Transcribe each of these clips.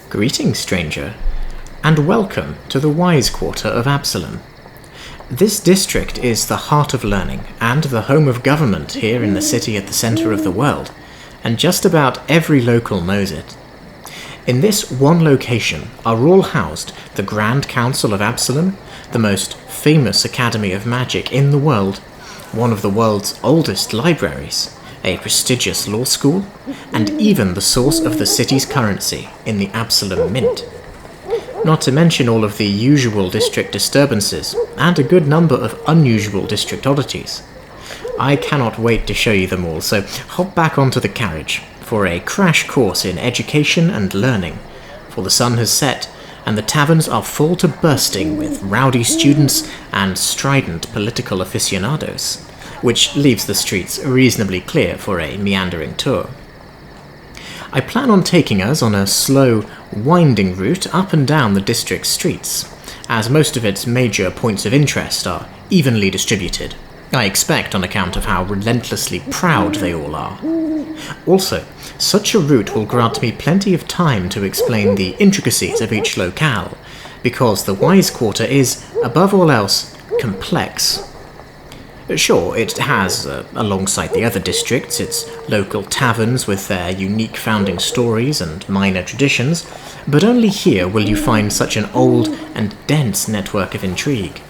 Greetings, stranger, and welcome to the Wise Quarter of Absalom. This district is the heart of learning and the home of government here in the city at the centre of the world, and just about every local knows it. In this one location are all housed the Grand Council of Absalom, the most famous academy of magic in the world, one of the world's oldest libraries, a prestigious law school, and even the source of the city's currency in the Absalom Mint. Not to mention all of the usual district disturbances, and a good number of unusual district oddities. I cannot wait to show you them all, so hop back onto the carriage for a crash course in education and learning, for the sun has set, and the taverns are full to bursting with rowdy students and strident political aficionados, which leaves the streets reasonably clear for a meandering tour. I plan on taking us on a slow, winding route up and down the district's streets, as most of its major points of interest are evenly distributed, I expect on account of how relentlessly proud they all are. Also, such a route will grant me plenty of time to explain the intricacies of each locale, because the Wise Quarter is, above all else, complex. Sure, it has, alongside the other districts, its local taverns with their unique founding stories and minor traditions, but only here will you find such an old and dense network of intrigue.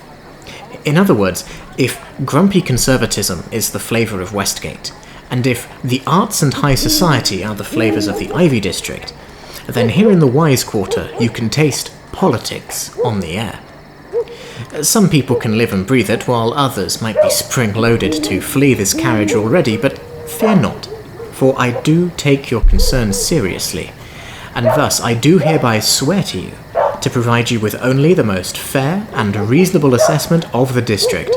In other words, if grumpy conservatism is the flavour of Westgate, and if the arts and high society are the flavours of the Ivy District, then here in the Wise Quarter you can taste politics on the air. Some people can live and breathe it, while others might be spring-loaded to flee this carriage already, but fear not, for I do take your concerns seriously, and thus I do hereby swear to you to provide you with only the most fair and reasonable assessment of the district,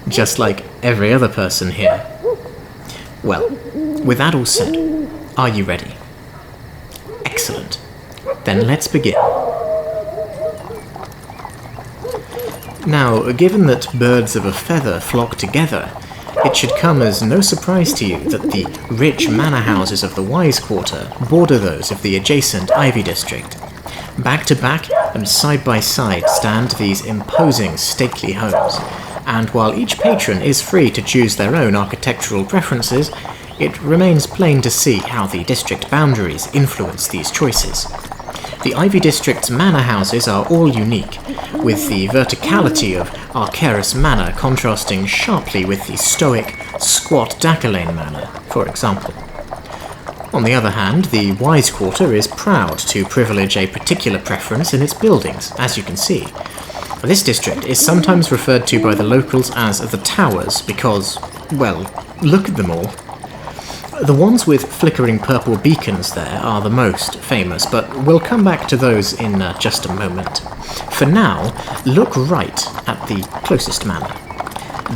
just like every other person here. Well, with that all said, are you ready? Excellent. Then let's begin. Now, given that birds of a feather flock together, it should come as no surprise to you that the rich manor houses of the Wise Quarter border those of the adjacent Ivy District. Back to back and side by side stand these imposing, stately homes, and while each patron is free to choose their own architectural preferences, it remains plain to see how the district boundaries influence these choices. The Ivy District's manor houses are all unique, with the verticality of Arcanamirium Manor contrasting sharply with the stoic, squat Dacalane Manor, for example. On the other hand, the Wise Quarter is proud to privilege a particular preference in its buildings, as you can see. This district is sometimes referred to by the locals as the Towers because, well, look at them all. The ones with flickering purple beacons there are the most famous, but we'll come back to those in just a moment. For now, look right at the closest manor.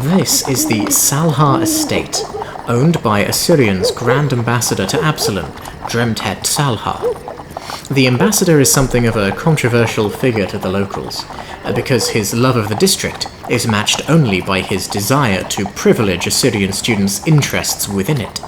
This is the Salhar Estate, owned by Assyrian's Grand Ambassador to Absalom, Dremthead Salhar. The ambassador is something of a controversial figure to the locals, because his love of the district is matched only by his desire to privilege Assyrian students' interests within it.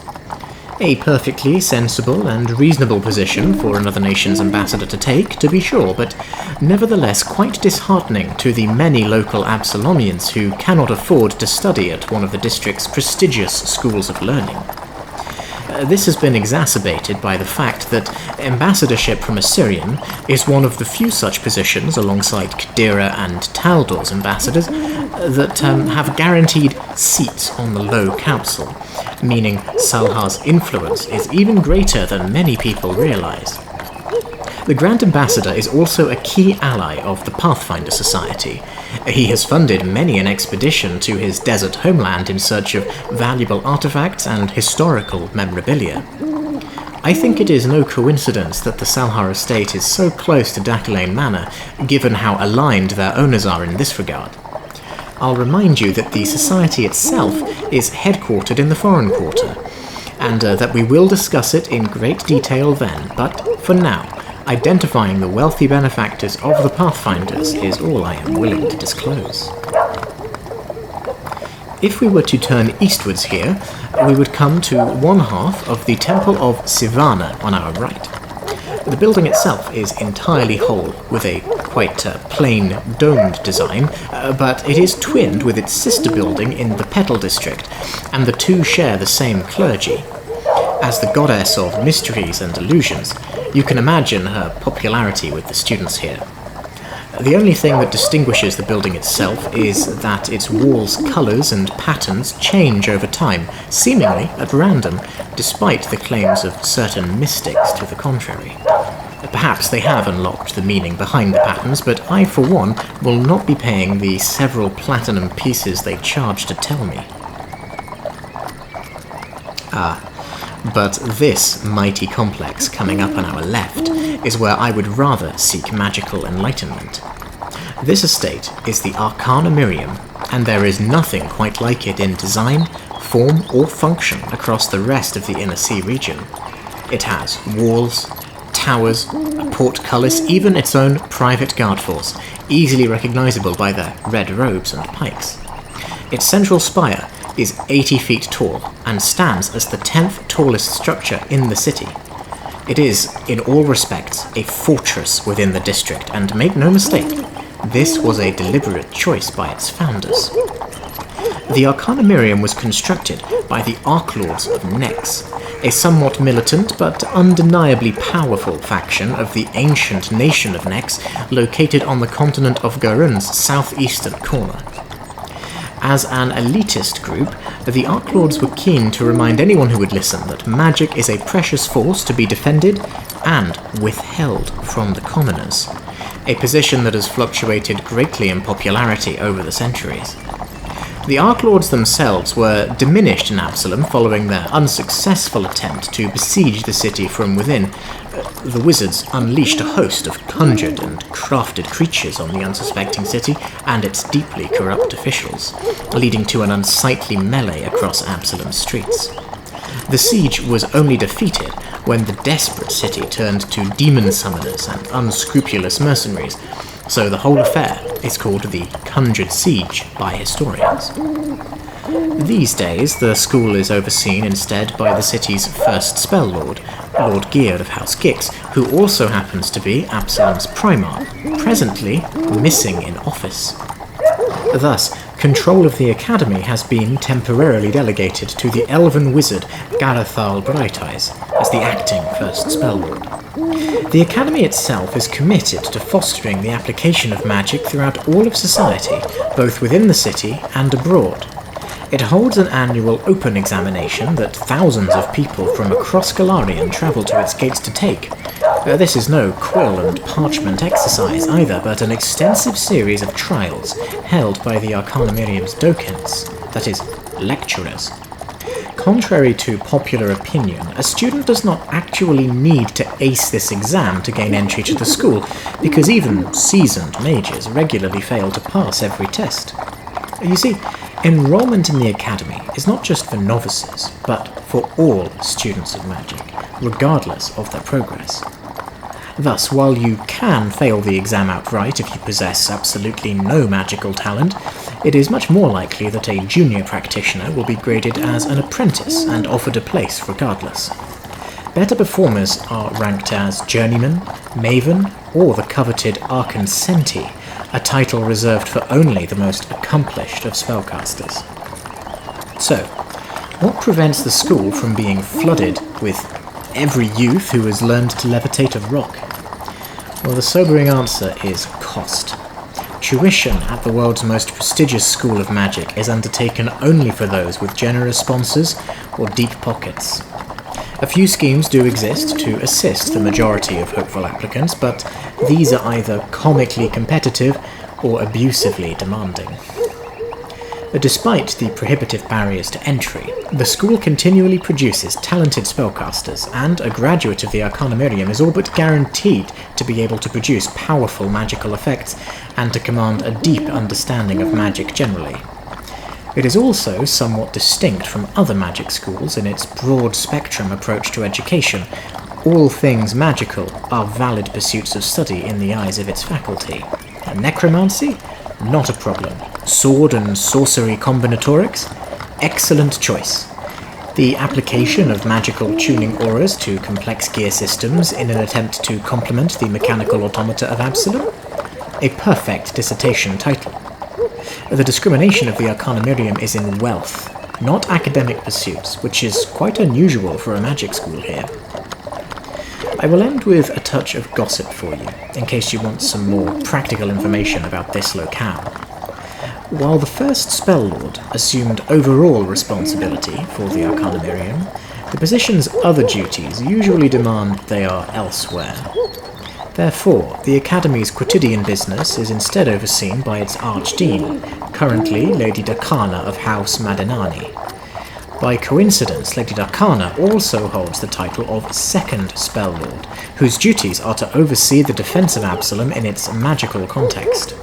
A perfectly sensible and reasonable position for another nation's ambassador to take, to be sure, but nevertheless quite disheartening to the many local Absalomians who cannot afford to study at one of the district's prestigious schools of learning. This has been exacerbated by the fact that ambassadorship from Assyrian is one of the few such positions, alongside Qadira and Taldor's ambassadors, that have guaranteed seats on the low council, meaning Salhar's influence is even greater than many people realize. The Grand Ambassador is also a key ally of the Pathfinder Society. He has funded many an expedition to his desert homeland in search of valuable artifacts and historical memorabilia. I think it is no coincidence that the Salhar Estate is so close to Dacalane Manor, given how aligned their owners are in this regard. I'll remind you that the society itself is headquartered in the Foreign Quarter, and that we will discuss it in great detail then, but for now, identifying the wealthy benefactors of the Pathfinders is all I am willing to disclose. If we were to turn eastwards here, we would come to one half of the Temple of Sivanah on our right. The building itself is entirely whole, with a quite plain domed design, but it is twinned with its sister building in the Petal district, and the two share the same clergy. As the goddess of mysteries and illusions, you can imagine her popularity with the students here. The only thing that distinguishes the building itself is that its walls' colours and patterns change over time, seemingly at random, despite the claims of certain mystics to the contrary. Perhaps they have unlocked the meaning behind the patterns, but I, for one, will not be paying the several platinum pieces they charge to tell me. But this mighty complex coming up on our left is where I would rather seek magical enlightenment. This estate is the Arcanamirium, and there is nothing quite like it in design, form, or function across the rest of the Inner Sea region. It has walls, towers, a portcullis, even its own private guard force, easily recognizable by their red robes and pikes. Its central spire is 80 feet tall and stands as the 10th tallest structure in the city. It is, in all respects, a fortress within the district, and make no mistake, this was a deliberate choice by its founders. The Arcanamirium was constructed by the Archlords of Nex, a somewhat militant but undeniably powerful faction of the ancient nation of Nex, located on the continent of Garun's southeastern corner. As an elitist group, the Archlords were keen to remind anyone who would listen that magic is a precious force to be defended and withheld from the commoners, a position that has fluctuated greatly in popularity over the centuries. The Archlords themselves were diminished in Absalom following their unsuccessful attempt to besiege the city from within. The wizards unleashed a host of conjured and crafted creatures on the unsuspecting city and its deeply corrupt officials, leading to an unsightly melee across Absalom's streets. The siege was only defeated when the desperate city turned to demon summoners and unscrupulous mercenaries, so the whole affair is called the Conjured Siege by historians. These days, the school is overseen instead by the city's first spell lord, Lord Geard of House Gix, who also happens to be Absalom's Primarch, presently missing in office. Thus, control of the academy has been temporarily delegated to the elven wizard Garathal Brighteyes as the acting first spell lord. The academy itself is committed to fostering the application of magic throughout all of society, both within the city and abroad. It holds an annual open examination that thousands of people from across Golarion travel to its gates to take. This is no quill and parchment exercise either, but an extensive series of trials held by the Arcanamirium's docents, that is, lecturers. Contrary to popular opinion, a student does not actually need to ace this exam to gain entry to the school, because even seasoned mages regularly fail to pass every test. You see, enrollment in the academy is not just for novices, but for all students of magic, regardless of their progress. Thus, while you can fail the exam outright if you possess absolutely no magical talent, it is much more likely that a junior practitioner will be graded as an apprentice and offered a place regardless. Better performers are ranked as Journeyman, Maven, or the coveted Arcancenti, a title reserved for only the most accomplished of spellcasters. So, what prevents the school from being flooded with every youth who has learned to levitate a rock? Well, the sobering answer is cost. Tuition at the world's most prestigious school of magic is undertaken only for those with generous sponsors or deep pockets. A few schemes do exist to assist the majority of hopeful applicants, but these are either comically competitive or abusively demanding. Despite the prohibitive barriers to entry, the school continually produces talented spellcasters, and a graduate of the Arcanamirium is all but guaranteed to be able to produce powerful magical effects and to command a deep understanding of magic generally. It is also somewhat distinct from other magic schools in its broad spectrum approach to education. All things magical are valid pursuits of study in the eyes of its faculty. Necromancy? Not a problem. Sword and sorcery combinatorics? Excellent choice. The application of magical tuning auras to complex gear systems in an attempt to complement the mechanical automata of Absalom? A perfect dissertation title. The discrimination of the Arcanamirium is in wealth, not academic pursuits, which is quite unusual for a magic school here. I will end with a touch of gossip for you, in case you want some more practical information about this locale. While the first Spell Lord assumed overall responsibility for the Arcanamirium, the position's other duties usually demand they are elsewhere. Therefore, the Academy's quotidian business is instead overseen by its Archdean, currently Lady Darkana of House Madenani. By coincidence, Lady Darkana also holds the title of Second Spell Lord, whose duties are to oversee the defense of Absalom in its magical context.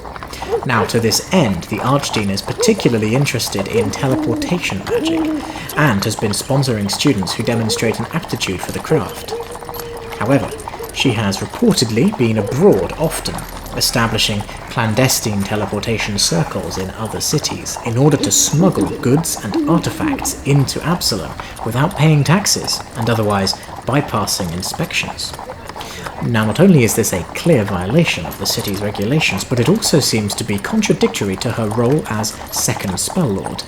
Now, to this end, the Archdean is particularly interested in teleportation magic, and has been sponsoring students who demonstrate an aptitude for the craft. However, she has reportedly been abroad often, establishing clandestine teleportation circles in other cities in order to smuggle goods and artifacts into Absalom without paying taxes and otherwise bypassing inspections. Now, not only is this a clear violation of the city's regulations, but it also seems to be contradictory to her role as Second Spell Lord.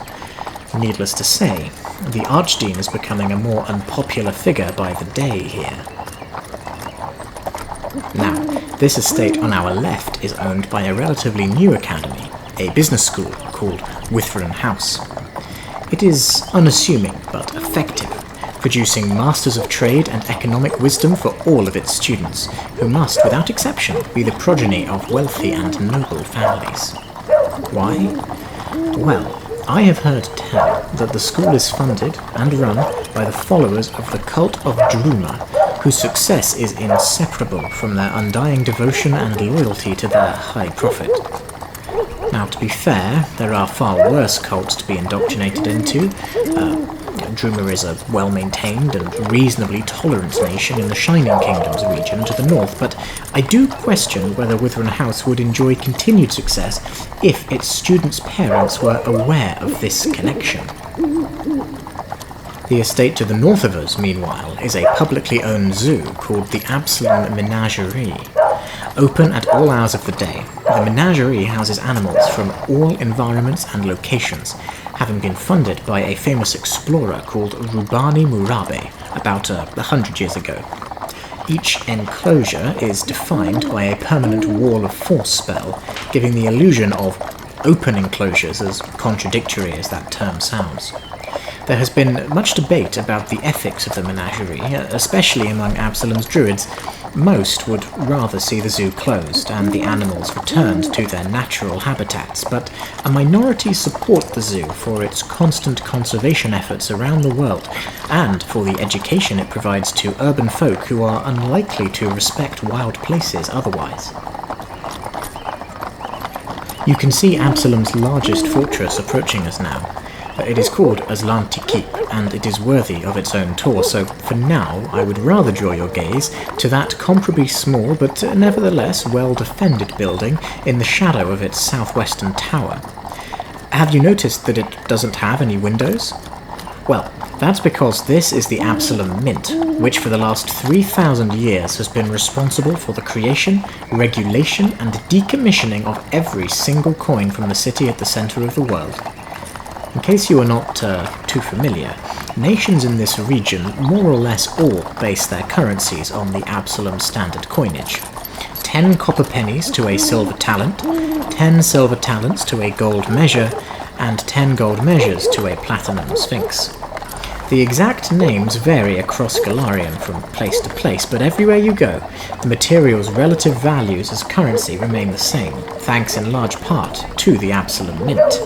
Needless to say, the Archdean is becoming a more unpopular figure by the day here. Now, this estate on our left is owned by a relatively new academy, a business school called Withrun House. It is unassuming but effective, producing masters of trade and economic wisdom for all of its students, who must, without exception, be the progeny of wealthy and noble families. Why? Well, I have heard tell that the school is funded and run by the followers of the cult of Druma, whose success is inseparable from their undying devotion and loyalty to their high prophet. Now, to be fair, there are far worse cults to be indoctrinated into. Druma is a well-maintained and reasonably tolerant nation in the Shining Kingdoms region to the north, but I do question whether Withrun House would enjoy continued success if its students' parents were aware of this connection. The estate to the north of us, meanwhile, is a publicly owned zoo called the Absalom Menagerie. Open at all hours of the day, the menagerie houses animals from all environments and locations, having been funded by a famous explorer called Rubani Murabe about 100 years ago. Each enclosure is defined by a permanent wall of force spell, giving the illusion of open enclosures, as contradictory as that term sounds. There has been much debate about the ethics of the menagerie, especially among Absalom's druids. Most would rather see the zoo closed and the animals returned to their natural habitats, but a minority support the zoo for its constant conservation efforts around the world, and for the education it provides to urban folk who are unlikely to respect wild places otherwise. You can see Absalom's largest fortress approaching us now. It is called Aslanti Keep, and it is worthy of its own tour, so for now I would rather draw your gaze to that comparably small but nevertheless well-defended building in the shadow of its southwestern tower. Have you noticed that it doesn't have any windows? Well, that's because this is the Absalom Mint, which for the last 3,000 years has been responsible for the creation, regulation, and decommissioning of every single coin from the city at the center of the world. In case you are not too familiar, nations in this region more or less all base their currencies on the Absalom standard coinage. 10 copper pennies to a silver talent, 10 silver talents to a gold measure, and 10 gold measures to a platinum sphinx. The exact names vary across Golarion from place to place, but everywhere you go, the material's relative values as currency remain the same, thanks in large part to the Absalom Mint.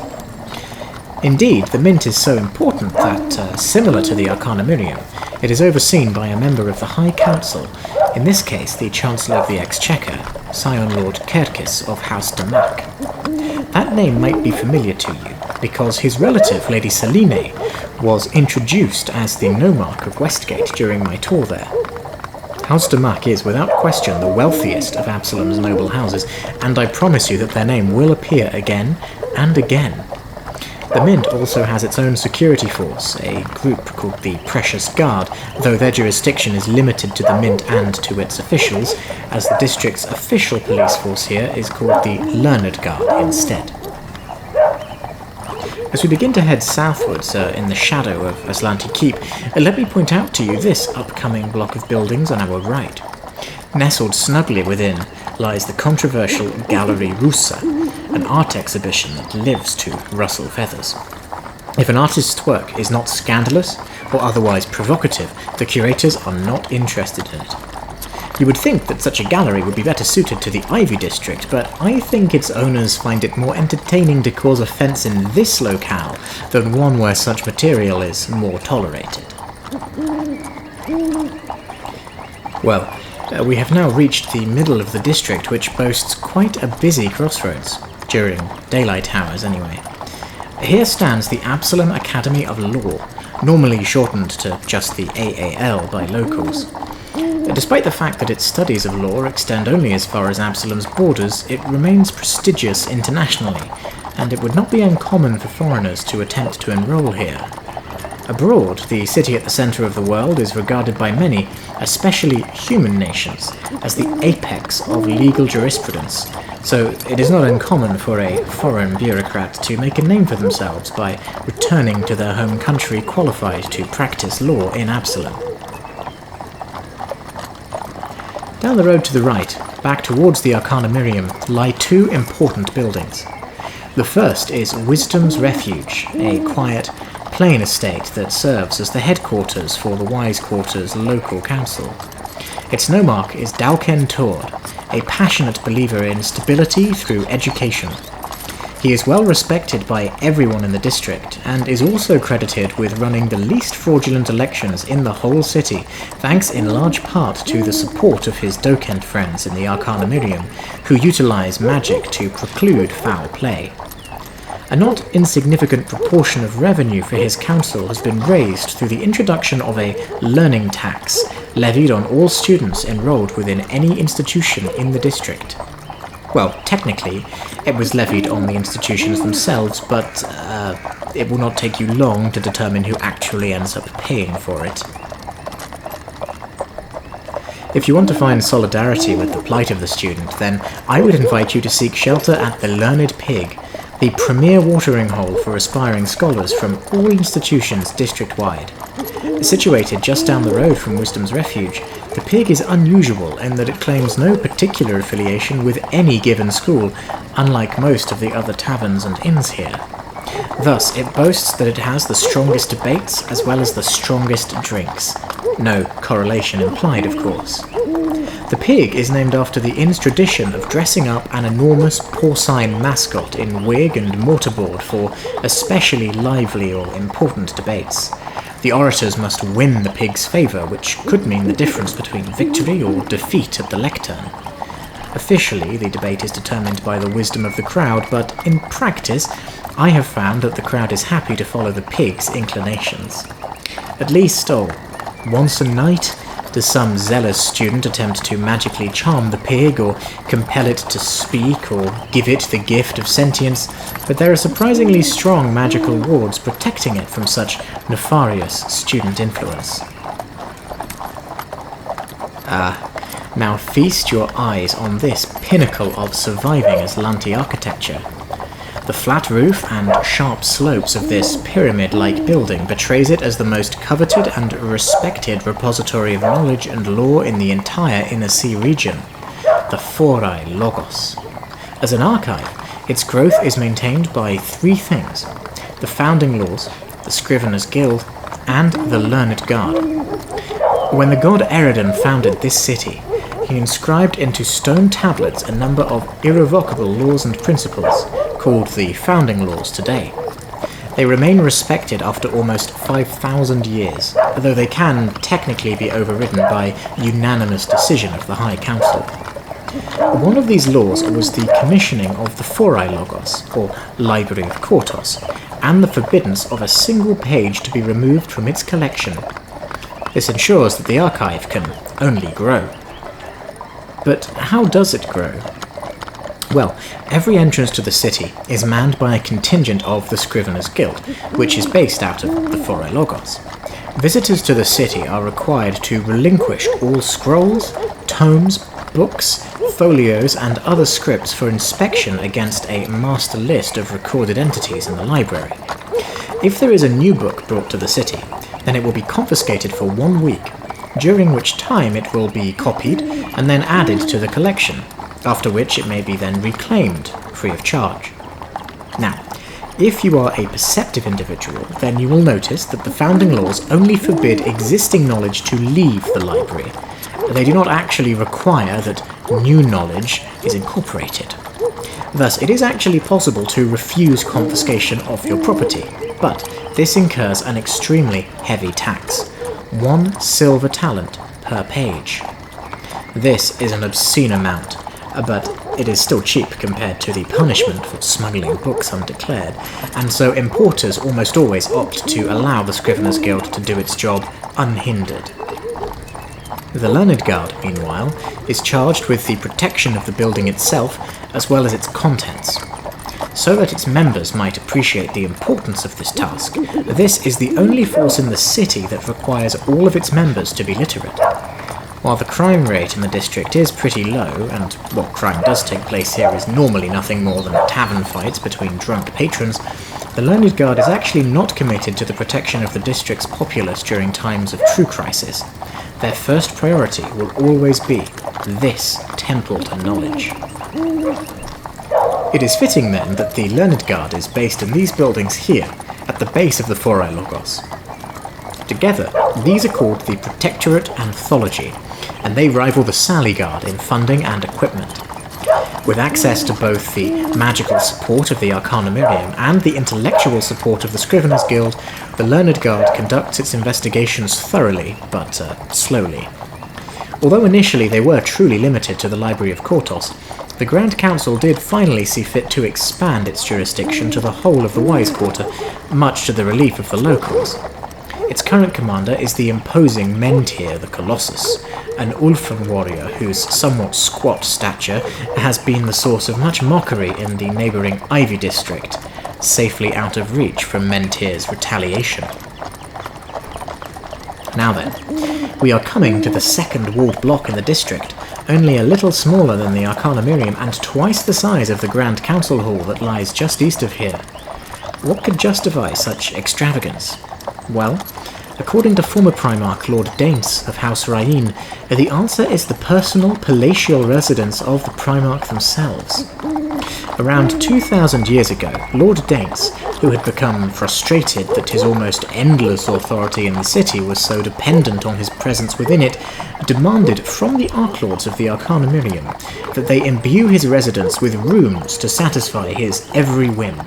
Indeed, the Mint is so important that, similar to the Arcanamirium, it is overseen by a member of the High Council, in this case the Chancellor of the Exchequer, Scion Lord Kerkis of House Damak. That name might be familiar to you, because his relative, Lady Selene, was introduced as the Nomarch of Westgate during my tour there. House Damak is, without question, the wealthiest of Absalom's noble houses, and I promise you that their name will appear again and again. The Mint also has its own security force, a group called the Precious Guard, though their jurisdiction is limited to the Mint and to its officials, as the district's official police force here is called the Learned Guard instead. As we begin to head southwards in the shadow of Aslanti Keep, let me point out to you this upcoming block of buildings on our right. Nestled snugly within lies the controversial Gallery Rousa, an art exhibition that lives to rustle feathers. If an artist's work is not scandalous or otherwise provocative, the curators are not interested in it. You would think that such a gallery would be better suited to the Ivy District, but I think its owners find it more entertaining to cause offence in this locale than one where such material is more tolerated. Well, we have now reached the middle of the district, which boasts quite a busy crossroads, during daylight hours anyway. Here stands the Absalom Academy of Law, normally shortened to just the AAL by locals. Despite the fact that its studies of law extend only as far as Absalom's borders, it remains prestigious internationally, and it would not be uncommon for foreigners to attempt to enroll here. Abroad, the city at the centre of the world is regarded by many, especially human nations, as the apex of legal jurisprudence, so it is not uncommon for a foreign bureaucrat to make a name for themselves by returning to their home country qualified to practice law in Absalom. Down the road to the right, back towards the Arcanamirium, lie two important buildings. The first is Wisdom's Refuge, a quiet, plain estate that serves as the headquarters for the Wise Quarter's local council. Its nomarch is Dalken Tord, a passionate believer in stability through education. He is well respected by everyone in the district, and is also credited with running the least fraudulent elections in the whole city, thanks in large part to the support of his Dokent friends in the Arcanamirium, who utilize magic to preclude foul play. A not insignificant proportion of revenue for his council has been raised through the introduction of a learning tax levied on all students enrolled within any institution in the district. Well, technically, it was levied on the institutions themselves, but it will not take you long to determine who actually ends up paying for it. If you want to find solidarity with the plight of the student, then I would invite you to seek shelter at the Learned Pig, the premier watering hole for aspiring scholars from all institutions district-wide. Situated just down the road from Wisdom's Refuge, the Pig is unusual in that it claims no particular affiliation with any given school, unlike most of the other taverns and inns here. Thus, it boasts that it has the strongest debates as well as the strongest drinks. No correlation implied, of course. The Pig is named after the inn's tradition of dressing up an enormous porcine mascot in wig and mortarboard for especially lively or important debates. The orators must win the Pig's favour, which could mean the difference between victory or defeat at the lectern. Officially, the debate is determined by the wisdom of the crowd, but in practice, I have found that the crowd is happy to follow the Pig's inclinations. At least, once a night, does some zealous student attempt to magically charm the Pig, or compel it to speak, or give it the gift of sentience, but there are surprisingly strong magical wards protecting it from such nefarious student influence. Now feast your eyes on this pinnacle of surviving Aslanti architecture. The flat roof and sharp slopes of this pyramid-like building betrays it as the most coveted and respected repository of knowledge and law in the entire Inner Sea region, the Forae Logos. As an archive, its growth is maintained by three things: the founding laws, the Scriveners Guild, and the Learned Guard. When the god Herein founded this city, he inscribed into stone tablets a number of irrevocable laws and principles, called the Founding Laws today. They remain respected after almost 5,000 years, though they can technically be overridden by unanimous decision of the High Council. One of these laws was the commissioning of the Forae Logos, or Library of Kortos, and the forbiddance of a single page to be removed from its collection. This ensures that the archive can only grow. But how does it grow? Well, every entrance to the city is manned by a contingent of the Scriveners Guild, which is based out of the Forae Logos. Visitors to the city are required to relinquish all scrolls, tomes, books, folios, and other scripts for inspection against a master list of recorded entities in the library. If there is a new book brought to the city, then it will be confiscated for 1 week, during which time it will be copied and then added to the collection, after which it may be then reclaimed, free of charge. Now, if you are a perceptive individual, then you will notice that the founding laws only forbid existing knowledge to leave the library. They do not actually require that new knowledge is incorporated. Thus, it is actually possible to refuse confiscation of your property, but this incurs an extremely heavy tax, 1 silver talent per page. This is an obscene amount, but it is still cheap compared to the punishment for smuggling books undeclared, and so importers almost always opt to allow the Scriveners Guild to do its job unhindered. The Learned Guard, meanwhile, is charged with the protection of the building itself as well as its contents. So that its members might appreciate the importance of this task, this is the only force in the city that requires all of its members to be literate. While the crime rate in the district is pretty low, and what crime does take place here is normally nothing more than tavern fights between drunk patrons, the Learned Guard is actually not committed to the protection of the district's populace during times of true crisis. Their first priority will always be this temple to knowledge. It is fitting then that the Learned Guard is based in these buildings here, at the base of the Forae Logos. Together, these are called the Protectorate Anthology, and they rival the Sally Guard in funding and equipment. With access to both the magical support of the Arcanamirium and the intellectual support of the Scriveners Guild, the Learned Guard conducts its investigations thoroughly, but slowly. Although initially they were truly limited to the Library of Kortos, the Grand Council did finally see fit to expand its jurisdiction to the whole of the Wise Quarter, much to the relief of the locals. Its current commander is the imposing Mentir the Colossus, an Ulfan warrior whose somewhat squat stature has been the source of much mockery in the neighbouring Ivy district, safely out of reach from Mentir's retaliation. Now then, we are coming to the second walled block in the district, only a little smaller than the Arcanamirium and twice the size of the Grand Council Hall that lies just east of here. What could justify such extravagance? Well, according to former Primarch Lord Danes of House Herein, the answer is the personal palatial residence of the Primarch themselves. Around 2,000 years ago, Lord Danes, who had become frustrated that his almost endless authority in the city was so dependent on his presence within it, demanded from the Archlords of the Arcanamirium that they imbue his residence with rooms to satisfy his every whim,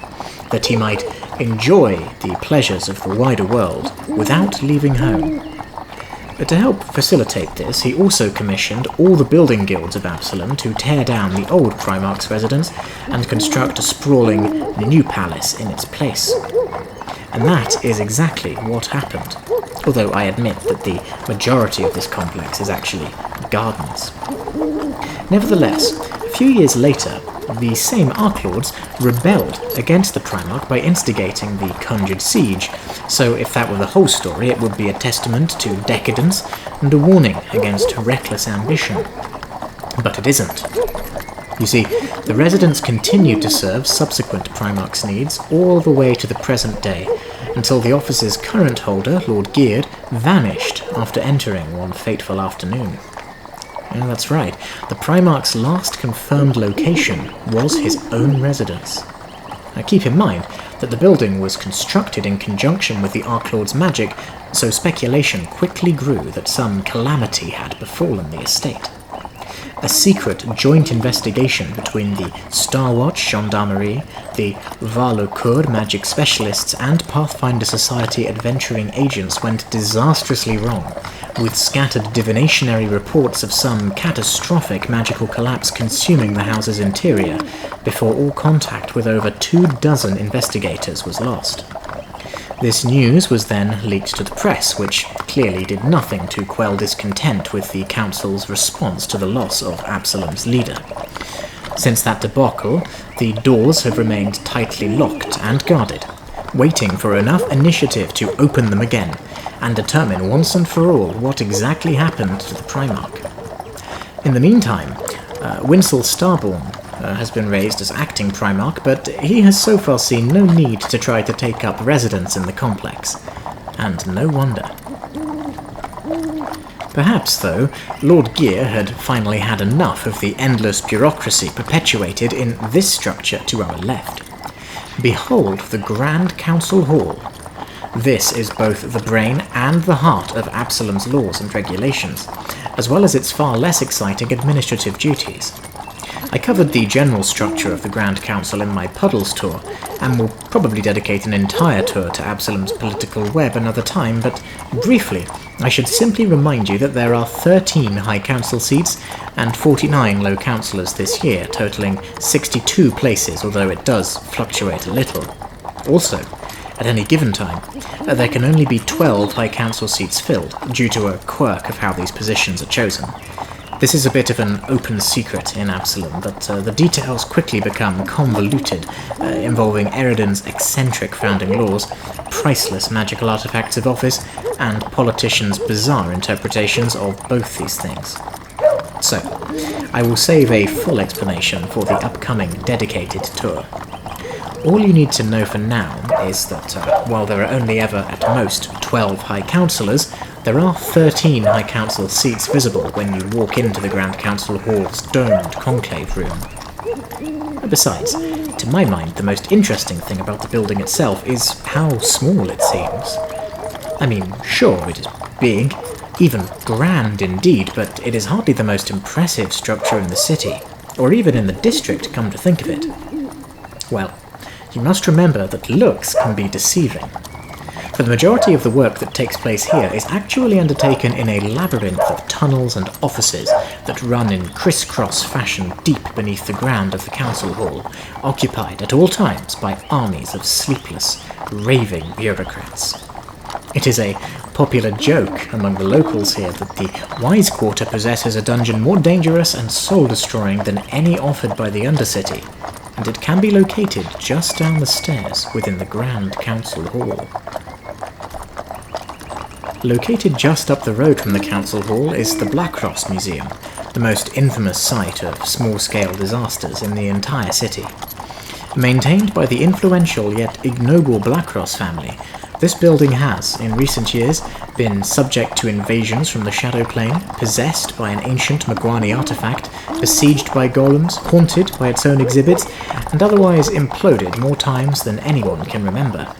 that he might enjoy the pleasures of the wider world without leaving home. But to help facilitate this, he also commissioned all the building guilds of Absalom to tear down the old Primarch's residence and construct a sprawling new palace in its place. And that is exactly what happened, although I admit that the majority of this complex is actually gardens. Nevertheless, a few years later, the same Archlords rebelled against the Primarch by instigating the conjured siege, so if that were the whole story, it would be a testament to decadence and a warning against reckless ambition. But it isn't. You see, the residence continued to serve subsequent Primarch's needs all the way to the present day, until the office's current holder, Lord Geard, vanished after entering one fateful afternoon. And that's right, the Primarch's last confirmed location was his own residence. Now keep in mind that the building was constructed in conjunction with the Archlord's magic, so speculation quickly grew that some calamity had befallen the estate. A secret joint investigation between the Starwatch Gendarmerie, the Valokur magic specialists, and Pathfinder Society adventuring agents went disastrously wrong, with scattered divinationary reports of some catastrophic magical collapse consuming the house's interior, before all contact with over 24 investigators was lost. This news was then leaked to the press, which clearly did nothing to quell discontent with the council's response to the loss of Absalom's leader. Since that debacle, the doors have remained tightly locked and guarded, waiting for enough initiative to open them again and determine once and for all what exactly happened to the Primarch. In the meantime, Winsel Starborn has been raised as acting Primarch, but he has so far seen no need to try to take up residence in the complex. And no wonder. Perhaps, though, Lord Gear had finally had enough of the endless bureaucracy perpetuated in this structure to our left. Behold the Grand Council Hall. This is both the brain and the heart of Absalom's laws and regulations, as well as its far less exciting administrative duties. I covered the general structure of the Grand Council in my Puddles tour, and will probably dedicate an entire tour to Absalom's political web another time, but briefly, I should simply remind you that there are 13 High Council seats and 49 Low Councillors this year, totaling 62 places, although it does fluctuate a little. Also, at any given time, there can only be 12 High Council seats filled, due to a quirk of how these positions are chosen. This is a bit of an open secret in Absalom, but the details quickly become convoluted, involving Eridan's eccentric founding laws, priceless magical artifacts of office, and politicians' bizarre interpretations of both these things. So, I will save a full explanation for the upcoming dedicated tour. All you need to know for now is that, while there are only ever at most 12 High Councillors, there are 13 High Council seats visible when you walk into the Grand Council Hall's domed conclave room. Besides, to my mind, the most interesting thing about the building itself is how small it seems. I mean, sure, it is big, even grand indeed, but it is hardly the most impressive structure in the city, or even in the district, come to think of it. Well, you must remember that looks can be deceiving. For the majority of the work that takes place here is actually undertaken in a labyrinth of tunnels and offices that run in criss-cross fashion deep beneath the ground of the council hall, occupied at all times by armies of sleepless, raving bureaucrats. It is a popular joke among the locals here that the Wise Quarter possesses a dungeon more dangerous and soul-destroying than any offered by the Undercity, and it can be located just down the stairs within the Grand Council Hall. Located just up the road from the Council Hall is the Blakros Museum, the most infamous site of small-scale disasters in the entire city. Maintained by the influential yet ignoble Blakros family, this building has, in recent years, been subject to invasions from the Shadow Plane, possessed by an ancient Magwani artifact, besieged by golems, haunted by its own exhibits, and otherwise imploded more times than anyone can remember.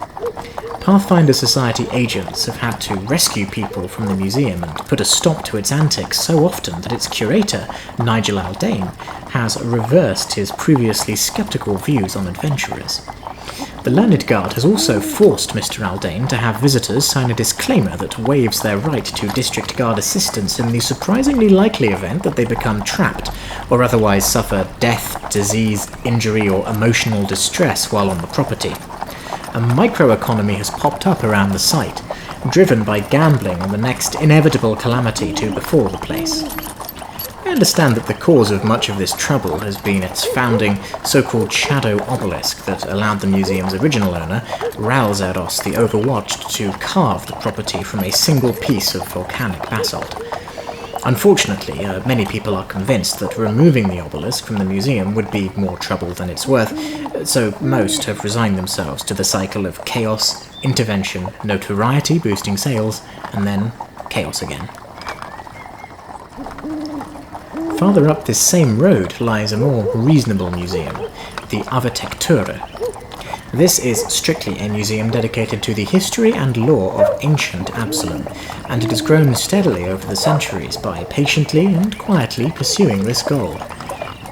Pathfinder Society agents have had to rescue people from the museum and put a stop to its antics so often that its curator, Nigel Aldane, has reversed his previously sceptical views on adventurers. The Learned Guard has also forced Mr. Aldane to have visitors sign a disclaimer that waives their right to District Guard assistance in the surprisingly likely event that they become trapped, or otherwise suffer death, disease, injury, or emotional distress while on the property. A microeconomy has popped up around the site, driven by gambling on the next inevitable calamity to befall the place. I understand that the cause of much of this trouble has been its founding so-called Shadow Obelisk that allowed the museum's original owner, Ralzeros the Overwatched, to carve the property from a single piece of volcanic basalt. Unfortunately, many people are convinced that removing the obelisk from the museum would be more trouble than it's worth, so most have resigned themselves to the cycle of chaos, intervention, notoriety boosting sales, and then chaos again. Farther up this same road lies a more reasonable museum, the Avetectura. This is strictly a museum dedicated to the history and lore of ancient Absalom, and it has grown steadily over the centuries by patiently and quietly pursuing this goal.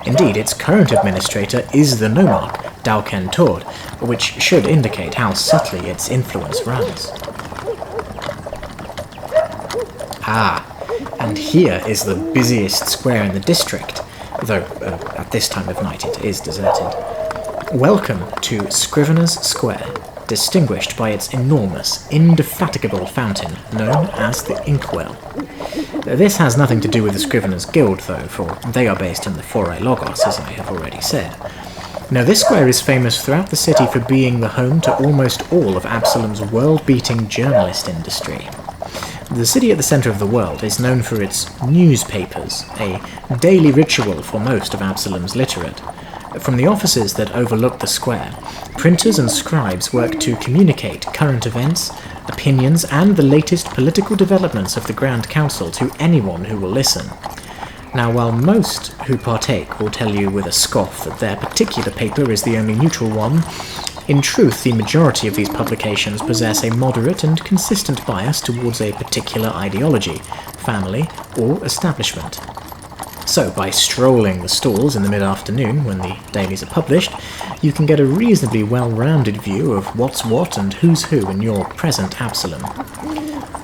Indeed, its current administrator is the nomarch, Dalken Tord, which should indicate how subtly its influence runs. And here is the busiest square in the district, though at this time of night it is deserted. Welcome to Scriveners Square, distinguished by its enormous, indefatigable fountain known as the Inkwell. This has nothing to do with the Scriveners Guild, though, for they are based in the Forae Logos, as I have already said. Now, this square is famous throughout the city for being the home to almost all of Absalom's world-beating journalist industry. The city at the centre of the world is known for its newspapers, a daily ritual for most of Absalom's literate. From the offices that overlook the square, printers and scribes work to communicate current events, opinions, and the latest political developments of the Grand Council to anyone who will listen. Now, while most who partake will tell you with a scoff that their particular paper is the only neutral one, in truth the majority of these publications possess a moderate and consistent bias towards a particular ideology, family, or establishment. So, by strolling the stalls in the mid-afternoon when the dailies are published, you can get a reasonably well-rounded view of what's what and who's who in your present Absalom.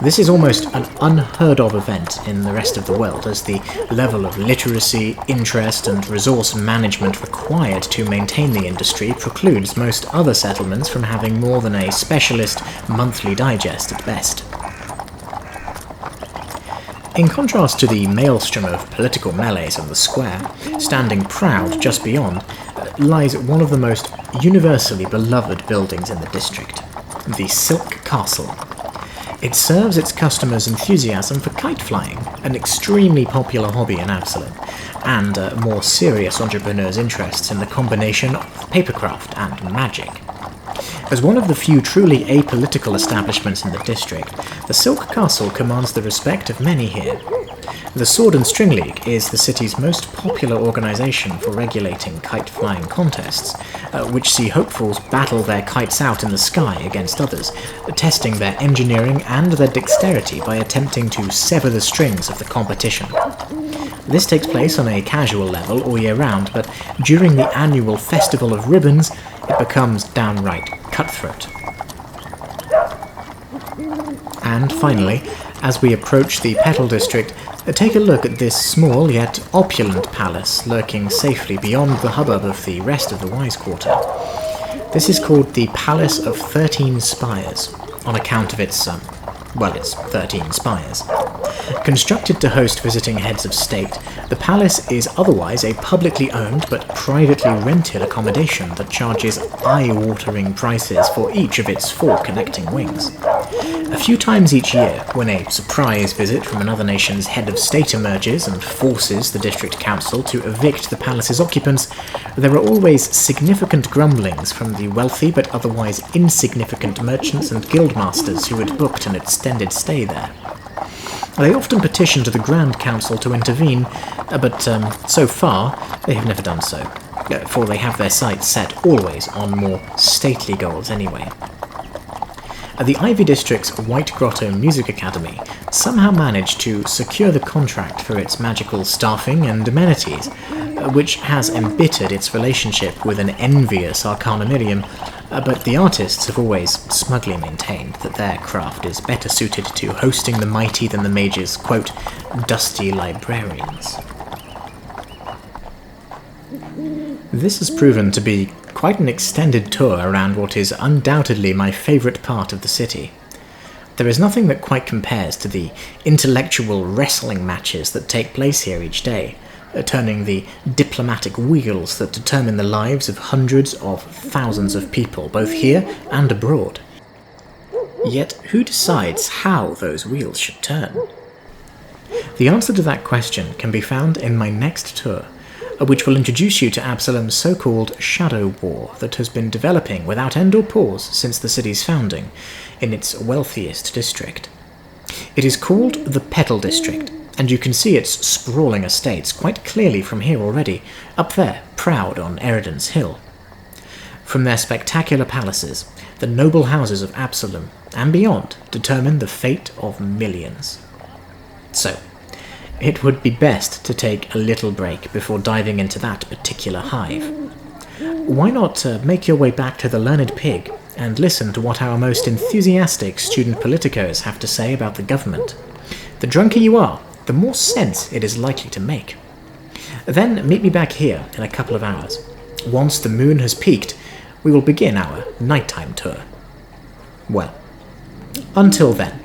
This is almost an unheard-of event in the rest of the world, as the level of literacy, interest, and resource management required to maintain the industry precludes most other settlements from having more than a specialist monthly digest at best. In contrast to the maelstrom of political melees on the square, standing proud just beyond, lies one of the most universally beloved buildings in the district, the Silk Castle. It serves its customers' enthusiasm for kite flying, an extremely popular hobby in Absalom, and more serious entrepreneurs' interests in the combination of papercraft and magic. As one of the few truly apolitical establishments in the district, the Silk Castle commands the respect of many here. The Sword and String League is the city's most popular organisation for regulating kite-flying contests, which see hopefuls battle their kites out in the sky against others, testing their engineering and their dexterity by attempting to sever the strings of the competition. This takes place on a casual level all year round, but during the annual Festival of Ribbons, it becomes downright cutthroat. And finally, as we approach the Petal District, take a look at this small yet opulent palace lurking safely beyond the hubbub of the rest of the Wise Quarter. This is called the Palace of 13 Spires, on account of its 13 spires. Constructed to host visiting heads of state, the palace is otherwise a publicly owned but privately rented accommodation that charges eye-watering prices for each of its 4 connecting wings. A few times each year, when a surprise visit from another nation's head of state emerges and forces the district council to evict the palace's occupants, there are always significant grumblings from the wealthy but otherwise insignificant merchants and guildmasters who had booked an extended stay there. They often petition to the Grand Council to intervene, but so far they have never done so, for they have their sights set always on more stately goals anyway. The Ivy District's White Grotto Music Academy somehow managed to secure the contract for its magical staffing and amenities, which has embittered its relationship with an envious Arcanamirium, but the artists have always smugly maintained that their craft is better suited to hosting the mighty than the mage's, quote, dusty librarians. This has proven to be quite an extended tour around what is undoubtedly my favourite part of the city. There is nothing that quite compares to the intellectual wrestling matches that take place here each day, turning the diplomatic wheels that determine the lives of hundreds of thousands of people, both here and abroad. Yet who decides how those wheels should turn? The answer to that question can be found in my next tour, which will introduce you to Absalom's so-called Shadow War that has been developing without end or pause since the city's founding, in its wealthiest district. It is called the Petal District, and you can see its sprawling estates quite clearly from here already, up there, proud on Eridan's Hill. From their spectacular palaces, the noble houses of Absalom, and beyond, determine the fate of millions. So, it would be best to take a little break before diving into that particular hive. Why not make your way back to the Learned Pig and listen to what our most enthusiastic student politicos have to say about the government? The drunker you are, the more sense it is likely to make. Then meet me back here in a couple of hours. Once the moon has peaked, we will begin our nighttime tour. Well, until then.